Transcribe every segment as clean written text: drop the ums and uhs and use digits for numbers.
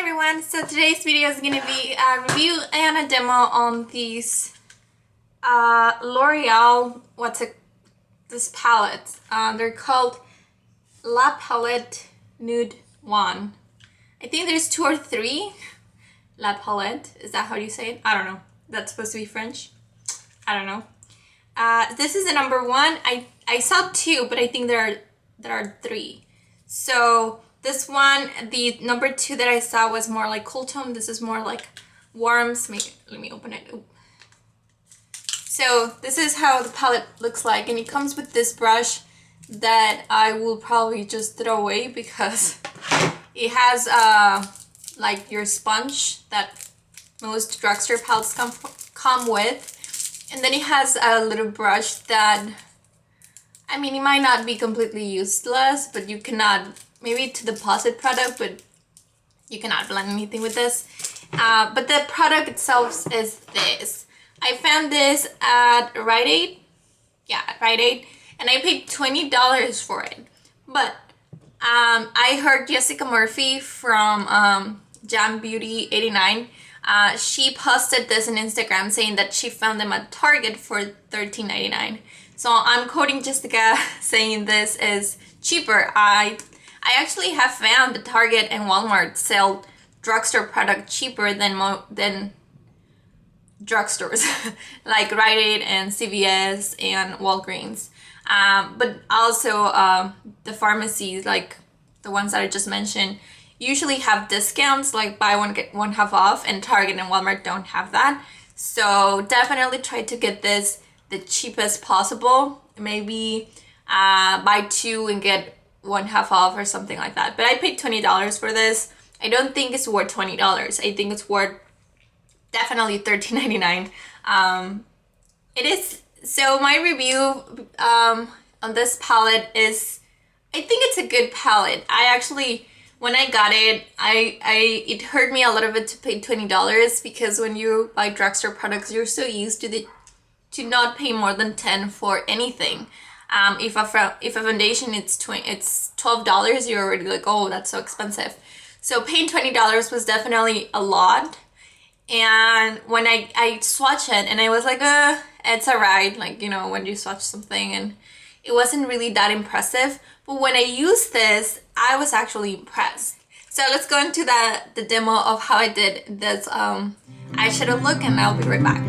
everyone, so today's video is going to be a review and a demo on these L'Oreal, this palette. They're called La Palette Nude 1. I think there's 2 or 3. La Palette, is that how you say it? I don't know. That's supposed to be French? I don't know. This is the number 1. I saw 2, but I think there are 3. So this one, the number 2 that I saw was more like cool tone. This is more like warms. Let me open it. Ooh. So this is how the palette looks like, and it comes with this brush that I will probably just throw away because it has like your sponge that most drugstore palettes come with, and then it has a little brush that, I mean, it might not be completely useless, but you cannot, maybe to deposit product, but you cannot blend anything with this. But the product itself is this. I found this at Rite Aid. Yeah, at Rite Aid. And I paid $20 for it. But I heard Jessica Murphy from Jam Beauty 89. She posted this on Instagram saying that she found them at Target for $13.99. So I'm quoting Jessica saying this is cheaper. I actually have found that Target and Walmart sell drugstore product cheaper than drugstores like Rite Aid and CVS and Walgreens. But also the pharmacies, like the ones that I just mentioned, usually have discounts, like buy one get one half off, and Target and Walmart don't have that. So definitely try to get this the cheapest possible. Maybe buy 2 and get one half off or something like that. But I paid $20 for this. I don't think it's worth $20. I think it's worth definitely $13.99. It is. So my review on this palette is, I think it's a good palette. I actually, when I got it, it hurt me a little bit to pay $20 because when you buy drugstore products, you're so used to not pay more than $10 for anything. If a foundation it's $12, you're already like, oh, that's so expensive. So paying $20 was definitely a lot. And when I swatched it, and I was like, it's alright, like, you know, when you swatch something, and it wasn't really that impressive. But when I used this, I was actually impressed. So let's go into the demo of how I did this eyeshadow look, and I'll be right back.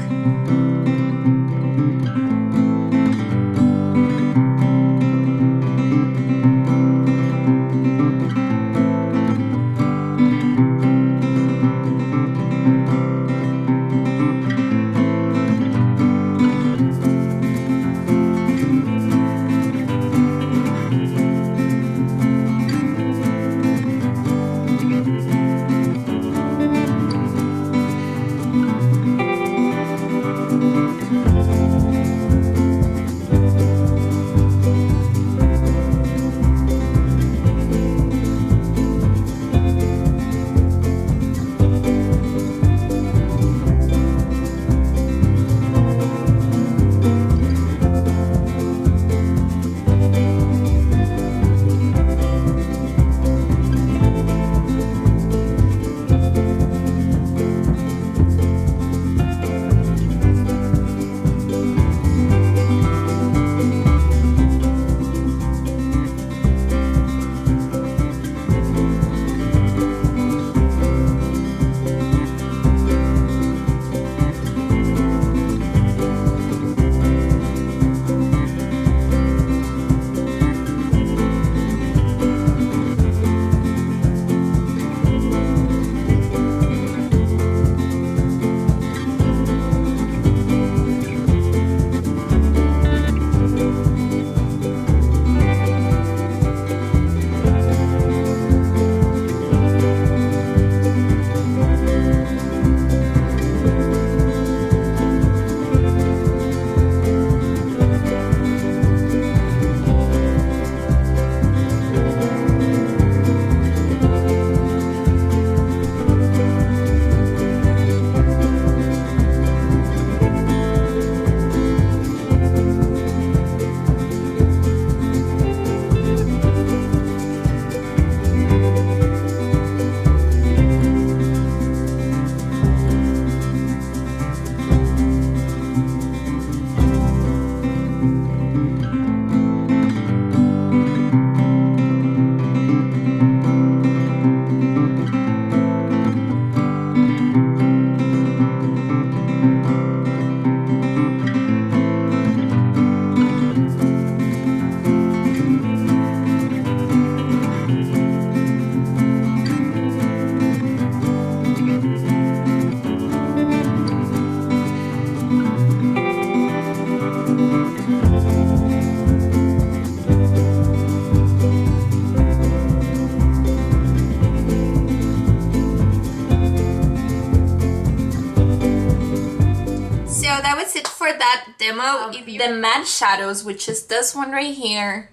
was it for that demo. The matte shadows, which is this one right here,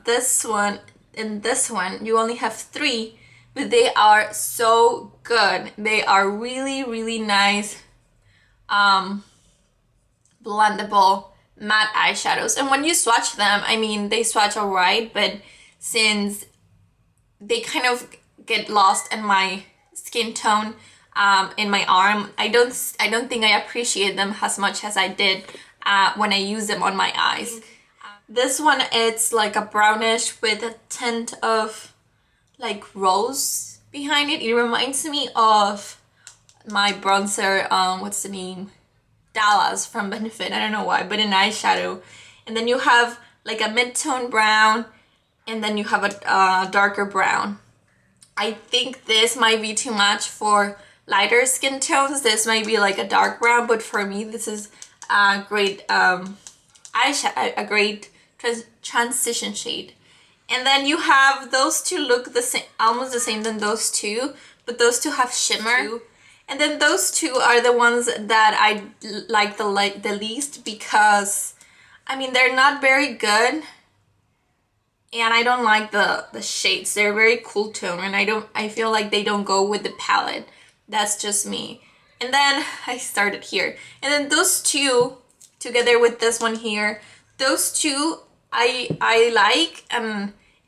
this one, and this one, you only have 3, but they are so good. They are really, really nice, blendable matte eyeshadows. And when you swatch them, I mean, they swatch alright, but since they kind of get lost in my skin tone, in my arm, I don't think I appreciate them as much as I did when I use them on my eyes. This one, it's like a brownish with a tint of like rose behind it. It reminds me of my bronzer, what's the name? Dallas from Benefit. I don't know why, but an eyeshadow. And then you have like a mid-tone brown, and then you have a darker brown. I think this might be too much for lighter skin tones. This might be like a dark brown, but for me, this is a great eyeshadow, a great transition shade. And then you have those two look the same, almost the same than those two, but those two have shimmer. And then those two are the ones that I like the least, because I mean, they're not very good, and I don't like the shades. They're very cool tone, and I feel like they don't go with the palette. That's just me. And then I started here. And then those two, together with this one here, those two I like.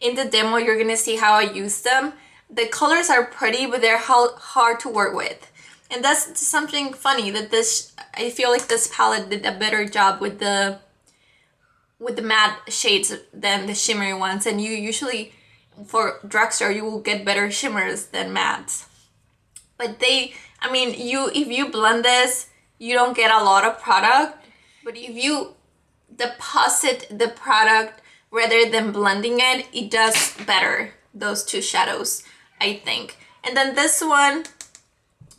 In the demo, you're gonna see how I use them. The colors are pretty, but they're hard to work with. And that's something funny, that I feel like this palette did a better job with the matte shades than the shimmery ones. And you usually, for Drugstore, you will get better shimmers than mattes. But I mean, if you blend this, you don't get a lot of product. But if you deposit the product rather than blending it, it does better, those two shadows, I think. And then this one,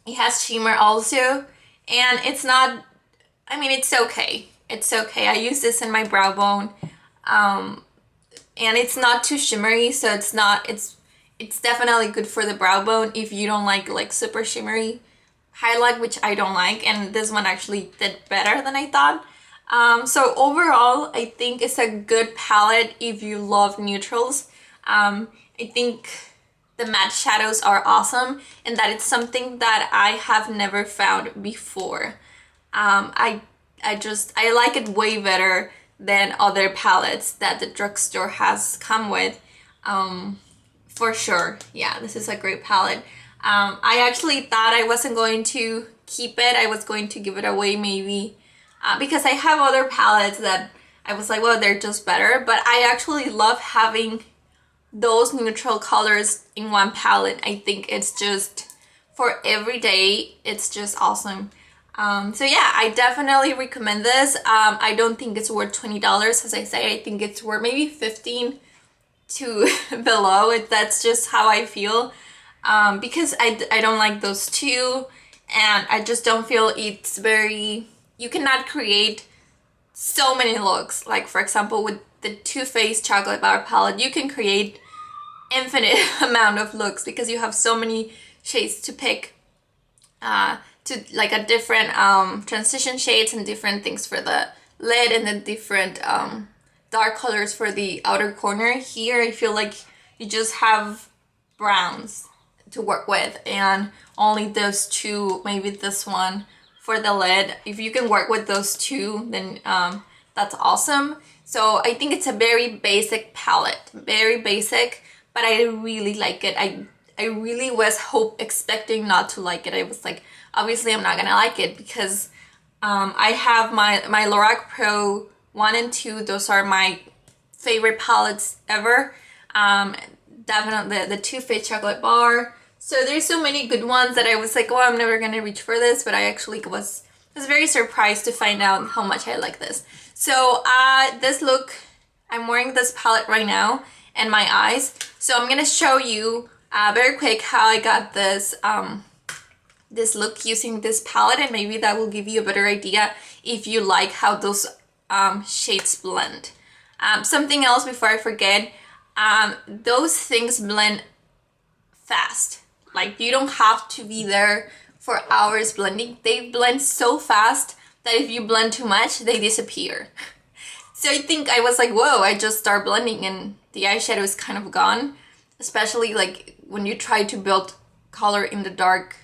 it has shimmer also, and it's not, I mean, it's okay. It's okay. I use this in my brow bone, and it's not too shimmery, so it's definitely good for the brow bone if you don't like super shimmery highlight, which I don't like, and this one actually did better than I thought. So overall, I think it's a good palette if you love neutrals. I think the matte shadows are awesome, and that it's something that I have never found before. I like it way better than other palettes that the Drugstore has come with. For sure. Yeah, this is a great palette. I actually thought I wasn't going to keep it. I was going to give it away maybe, because I have other palettes that I was like, well, they're just better. But I actually love having those neutral colors in one palette. I think it's just, for every day, it's just awesome. So yeah, I definitely recommend this. I don't think it's worth $20, as I say. I think it's worth maybe 15 to below. That's just how I feel, because I don't like those two, and I just don't feel it's very, you cannot create so many looks. Like, for example, with the Too Faced Chocolate Bar palette, you can create infinite amount of looks because you have so many shades to pick, to like a different transition shades and different things for the lid, and the different dark colors for the outer corner. Here I feel like you just have browns to work with, and only those two, maybe this one for the lid. If you can work with those two, then that's awesome. So I think it's a very basic palette, very basic, but I really like it. I really was expecting not to like it. I was like, obviously I'm not gonna like it, because I have my Loreal Pro 1 and 2. Those are my favorite palettes ever. Definitely the Too Faced Chocolate Bar. So there's so many good ones that I was like, oh, I'm never gonna reach for this, but I actually was very surprised to find out how much I like this. So this look, I'm wearing this palette right now and my eyes. So I'm gonna show you very quick how I got this this look using this palette, and maybe that will give you a better idea if you like how those shades blend. Something else before I forget, those things blend fast. Like, you don't have to be there for hours blending. They blend so fast that if you blend too much, they disappear. So I think I was like, whoa, I just start blending and the eyeshadow is kind of gone. Especially like when you try to build color in the dark,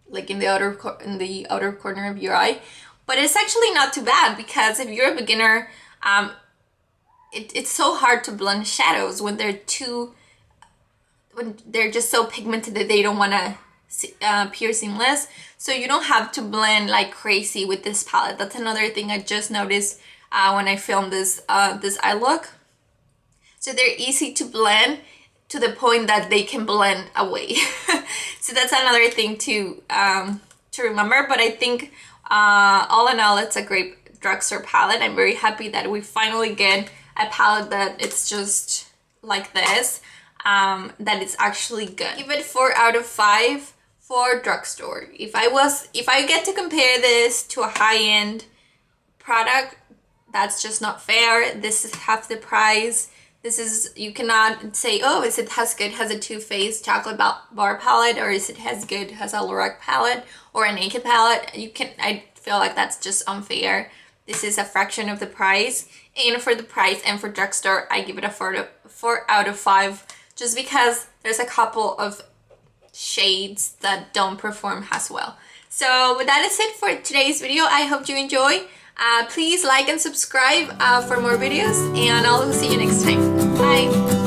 like in the outer corner of your eye. But it's actually not too bad, because if you're a beginner, it's so hard to blend shadows when they're just so pigmented that they don't want to appear seamless. So you don't have to blend like crazy with this palette. That's another thing I just noticed when I filmed this eye look. So they're easy to blend to the point that they can blend away. So that's another thing to remember. But I think all in all, it's a great Drugstore palette. I'm very happy that we finally get a palette that it's just like this, that it's actually good. Give it 4 out of 5 for Drugstore. If I get to compare this to a high-end product, that's just not fair. This is half the price. This is, you cannot say, oh, is it as good as a Too Faced chocolate bar palette, or is it as good as a Loreal palette or a Naked palette? I feel like that's just unfair. This is a fraction of the price, and for the price and for Drugstore, I give it a 4 out of 5, just because there's a couple of shades that don't perform as well. So that is it for today's video. I hope you enjoy. Please like and subscribe for more videos, and I'll see you next time. Bye!